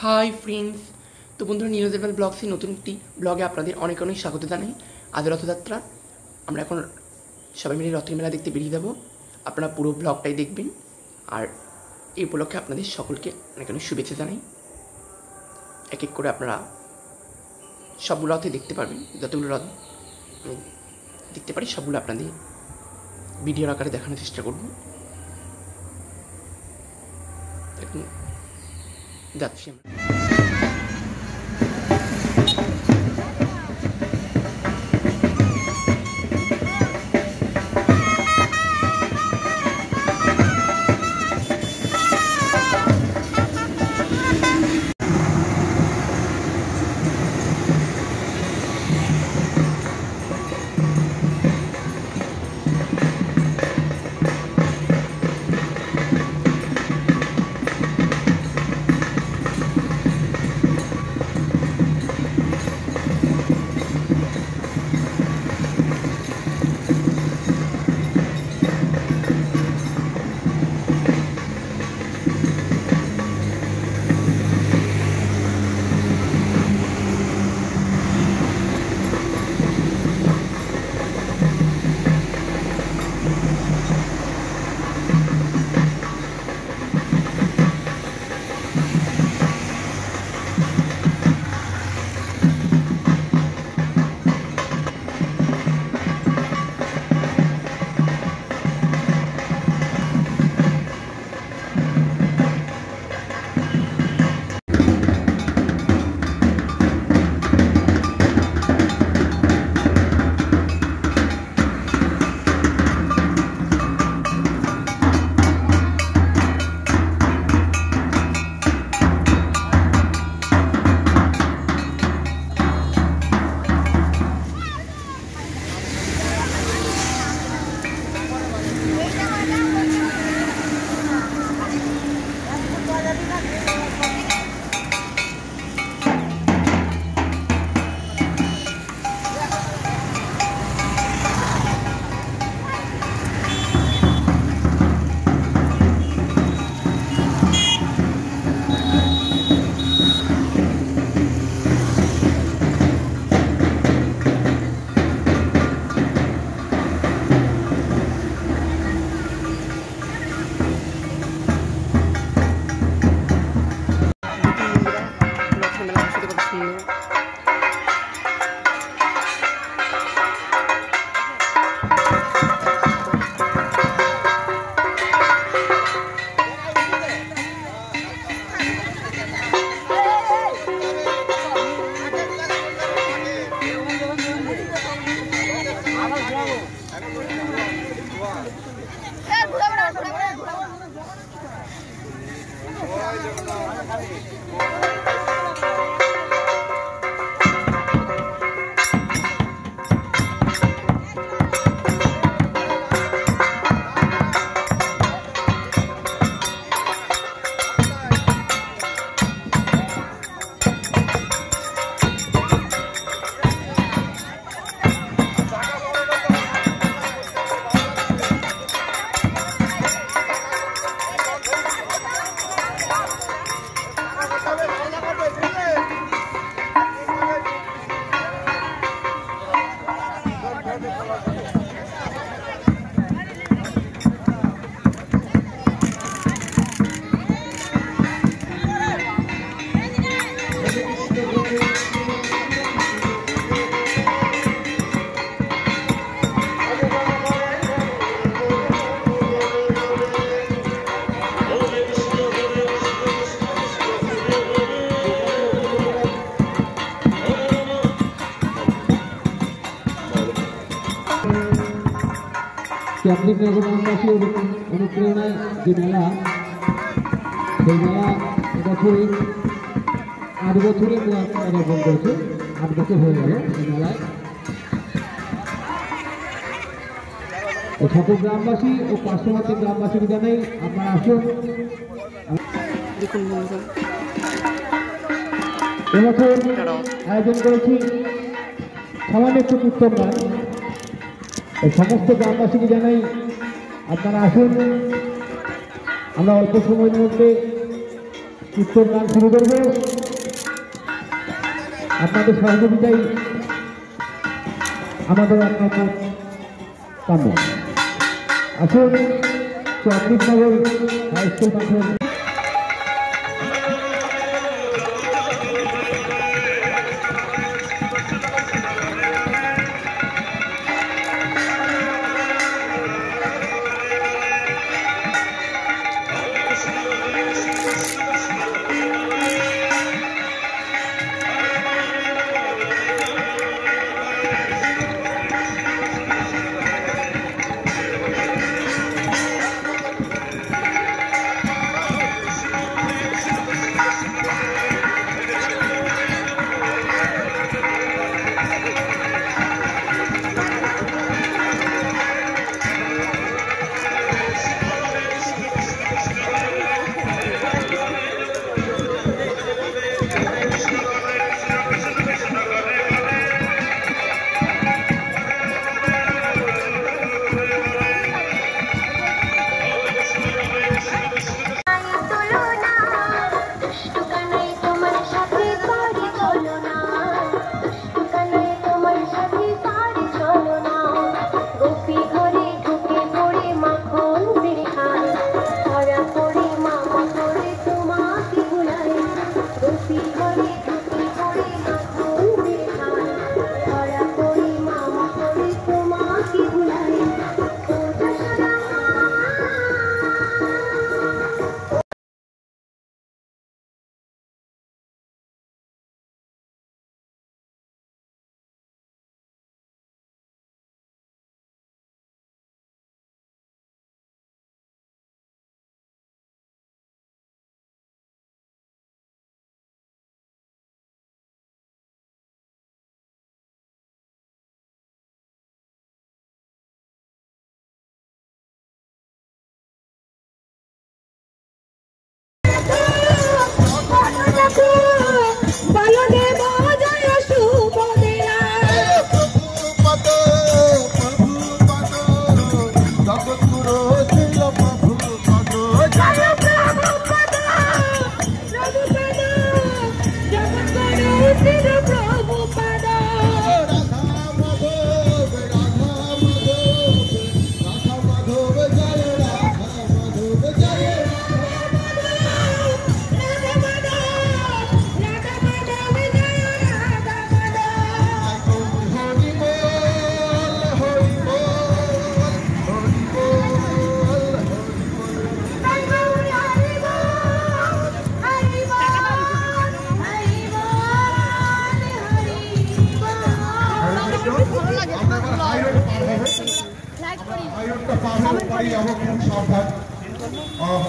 Hi friends, তো বন্ধুরা নীরজের ব্লগসের নতুন একটি ব্লগে আপনাদের অনেক অনেক স্বাগত জানাই। আজ রথযাত্রা, আমরা এখন সবাই মিলে রথের মেলা দেখতে বেরিয়ে যাব। আপনারা পুরো ব্লগটাই দেখবেন, আর এই উপলক্ষে আপনাদের সকলকে অনেক অনেক শুভেচ্ছা জানাই। এক এক করে আপনারা সবগুলো রথে দেখতে পারবেন, যতগুলো রথ দেখতে পারি সবগুলো আপনাদের ভিডিওর আকারে দেখানোর চেষ্টা করব। এখন যাচ্ছি আমরা। ক্যাথলিক নগরবাসী অনুপ্রেরণায় যে মেলা, সেই মেলা এবছরই 8 বছরে পদার্পণ করেছে। 8 বছর হয়ে গেল এই মেলায়। সকল গ্রামবাসী ও পার্শ্ববর্তী গ্রামবাসীকে জানাই আপনারা আসুন। এবছর আয়োজন করেছি সামান্য একটু কীর্তন গান। এই সমস্ত গ্রামবাসীকে জানাই আপনারা আসুন। আমরা অল্প সময়ের মধ্যে উত্তর গান শুরু করবে। আপনাদের সহযোগিতাই আমাদের একমাত্র কাম্য। আসুন চন্দ্রনগর হাই স্কুল মাঠের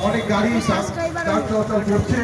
অনেক গাড়ি যার চলাচল করছে।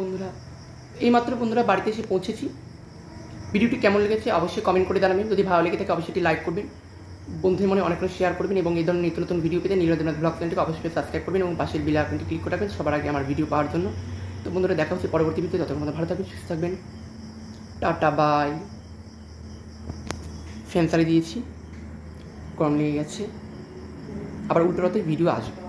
বন্ধুরা, এইমাত্র বন্ধুরা বাড়িতে এসে পৌঁছেছি। ভিডিওটি কেমন লেগেছে অবশ্যই কমেন্ট করে জানাবেন। যদি ভালো লেগে থাকে অবশ্যই লাইক করবেন, বন্ধুদের মনে অনেক শেয়ার করবেন এবং এই ধরনের নিত্য নতুন ভিডিও পেতে নীলদ্রনাথ ব্লগ চ্যানেলটিকে অবশ্যই সাবস্ক্রাইব করবেন এবং পাশের বেল আইকনটি ক্লিক করে রাখবেন সবার আগে আমার ভিডিও পাওয়ার জন্য। তো বন্ধুরা, দেখা হচ্ছে পরবর্তী ভিডিওতে। ততক্ষণ ভালো থাকবেন, সুস্থ থাকবেন, টাটা বাই। ফ্যান চালিয়ে দিয়েছি, গরম লেগে গেছে, আবার উল্টো রাতে ভিডিও আসবে।